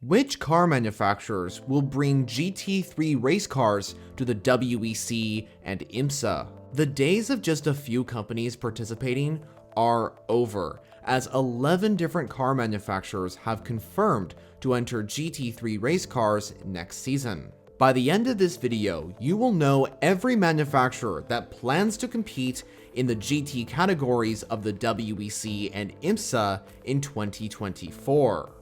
Which car manufacturers will bring GT3 race cars to the WEC and IMSA? The days of just a few companies participating are over, as 11 different car manufacturers have confirmed to enter GT3 race cars next season. By the end of this video, you will know every manufacturer that plans to compete in the GT categories of the WEC and IMSA in 2024.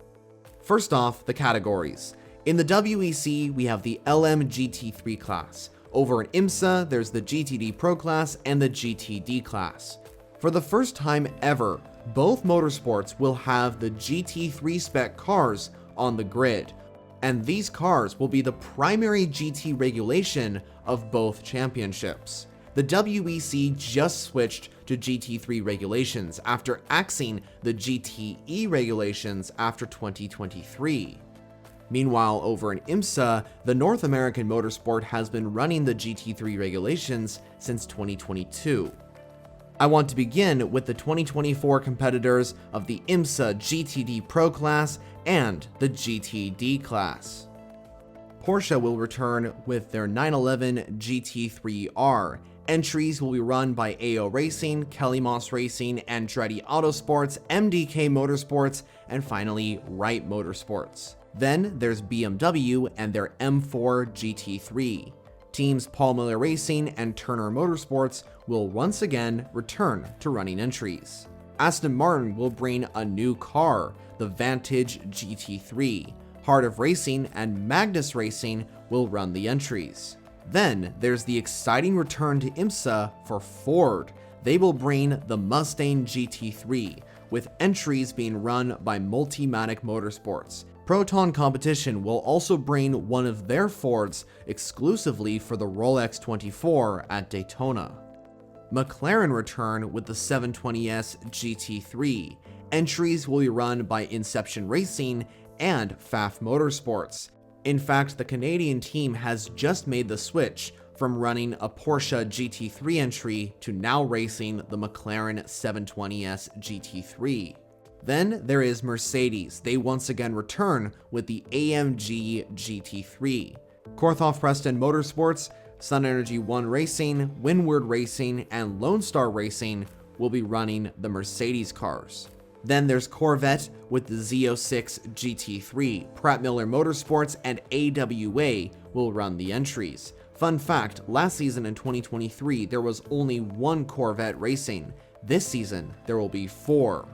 First off, the categories. In the WEC, we have the LMGT3 class. Over in IMSA, there's the GTDPro class and the GTD class. For the first time ever, both motorsports will have the GT3 spec cars on the grid, and these cars will be the primary GT regulation of both championships. The WEC just switched to GT3 regulations after axing the GTE regulations after 2023. Meanwhile, over in IMSA, the North American motorsport has been running the GT3 regulations since 2022. I want to begin with the 2024 competitors of the IMSA GTDPro class and the GTD class. Porsche will return with their 911 GT3R. Entries will be run by AO Racing, Kelly Moss Racing, Andretti Autosports, MDK Motorsports, and finally Wright Motorsports. Then there's BMW and their M4 GT3. Teams Paul Miller Racing and Turner Motorsports will once again return to running entries. Aston Martin will bring a new car, the Vantage GT3. Heart of Racing and Magnus Racing will run the entries. Then there's the exciting return to IMSA for Ford. They will bring the Mustang GT3, with entries being run by Multimatic Motorsports. Proton Competition will also bring one of their Fords exclusively for the Rolex 24 at Daytona. McLaren return with the 720S GT3. Entries will be run by Inception Racing and Pfaff Motorsports. In fact, the Canadian team has just made the switch from running a Porsche GT3 entry to now racing the McLaren 720S GT3. Then there is Mercedes. They once again return with the AMG GT3. Corthoff Preston Motorsports, Sun Energy One Racing, Windward Racing, and Lone Star Racing will be running the Mercedes cars. Then there's Corvette with the Z06 GT3. Pratt Miller Motorsports and AWA will run the entries. Fun fact, last season in 2023, there was only one Corvette racing. This season, there will be 4.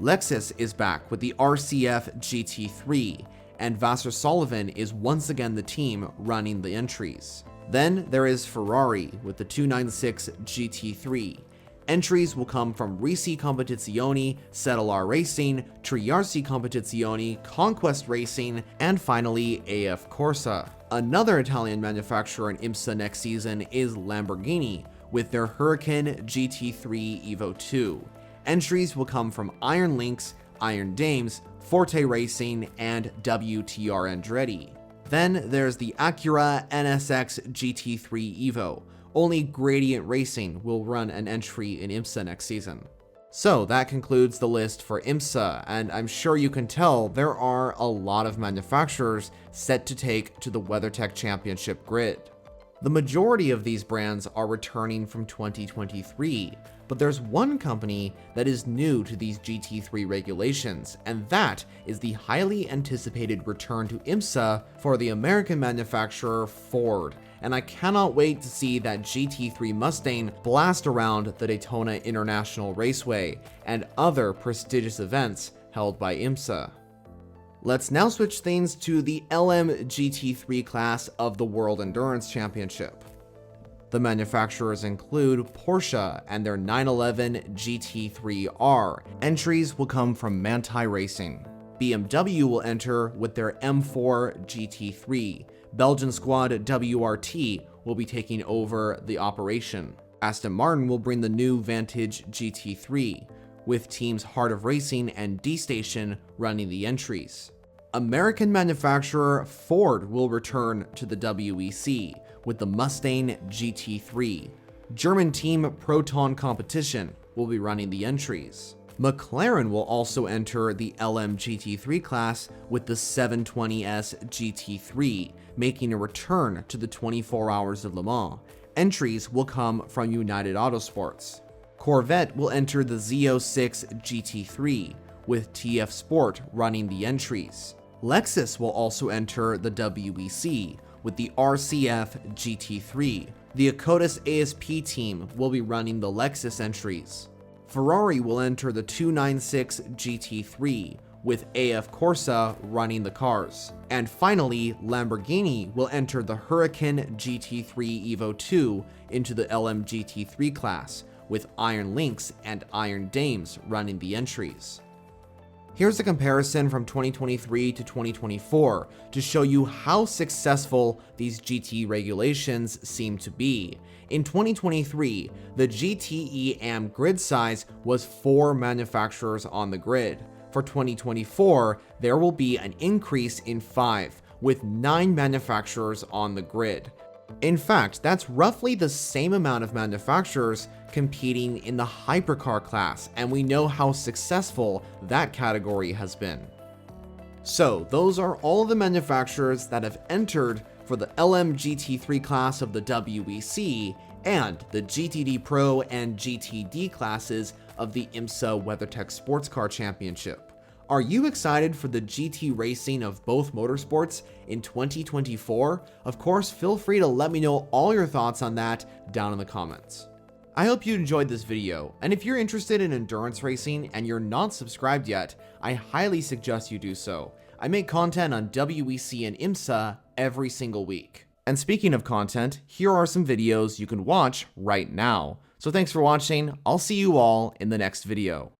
Lexus is back with the RCF GT3, and Vasser Sullivan is once again the team running the entries. Then there is Ferrari with the 296 GT3. Entries will come from Risi Competizione, Cetelar Racing, Triarsi Competizione, Conquest Racing, and finally AF Corsa. Another Italian manufacturer in IMSA next season is Lamborghini with their Huracan GT3 Evo 2. Entries will come from Iron Lynx, Iron Dames, Forte Racing, and WTR Andretti. Then there's the Acura NSX GT3 Evo. Only Gradient Racing will run an entry in IMSA next season. So that concludes the list for IMSA, and I'm sure you can tell there are a lot of manufacturers set to take to the WeatherTech Championship grid. The majority of these brands are returning from 2023, but there's one company that is new to these GT3 regulations, and that is the highly anticipated return to IMSA for the American manufacturer Ford. And I cannot wait to see that GT3 Mustang blast around the Daytona International Raceway and other prestigious events held by IMSA. Let's now switch things to the LMGT3 class of the World Endurance Championship. The manufacturers include Porsche and their 911 GT3R. Entries will come from Manthey Racing. BMW will enter with their M4 GT3. Belgian squad WRT will be taking over the operation. Aston Martin will bring the new Vantage GT3, with teams Heart of Racing and D-Station running the entries. American manufacturer Ford will return to the WEC with the Mustang GT3. German team Proton Competition will be running the entries. McLaren will also enter the LMGT3 class with the 720S GT3, making a return to the 24 Hours of Le Mans. Entries will come from United Autosports. Corvette will enter the Z06 GT3, with TF Sport running the entries. Lexus will also enter the WEC with the RCF GT3. The Akotis ASP team will be running the Lexus entries. Ferrari will enter the 296 GT3 with AF Corsa running the cars. And finally, Lamborghini will enter the Huracan GT3 Evo 2 into the LMGT3 class, with Iron Lynx and Iron Dames running the entries. Here's a comparison from 2023 to 2024 to show you how successful these GT regulations seem to be. In 2023, the GTE AM grid size was 4 manufacturers on the grid. For 2024, there will be an increase in 5, with 9 manufacturers on the grid. In fact, that's roughly the same amount of manufacturers competing in the hypercar class, and we know how successful that category has been. So, those are all the manufacturers that have entered for the LMGT3 class of the WEC and the GTDPro and GTD classes of the IMSA WeatherTech Sports Car Championship. Are you excited for the GT racing of both motorsports in 2024? Of course, feel free to let me know all your thoughts on that down in the comments. I hope you enjoyed this video, and if you're interested in endurance racing and you're not subscribed yet, I highly suggest you do so. I make content on WEC and IMSA every single week. And speaking of content, here are some videos you can watch right now. So thanks for watching, I'll see you all in the next video.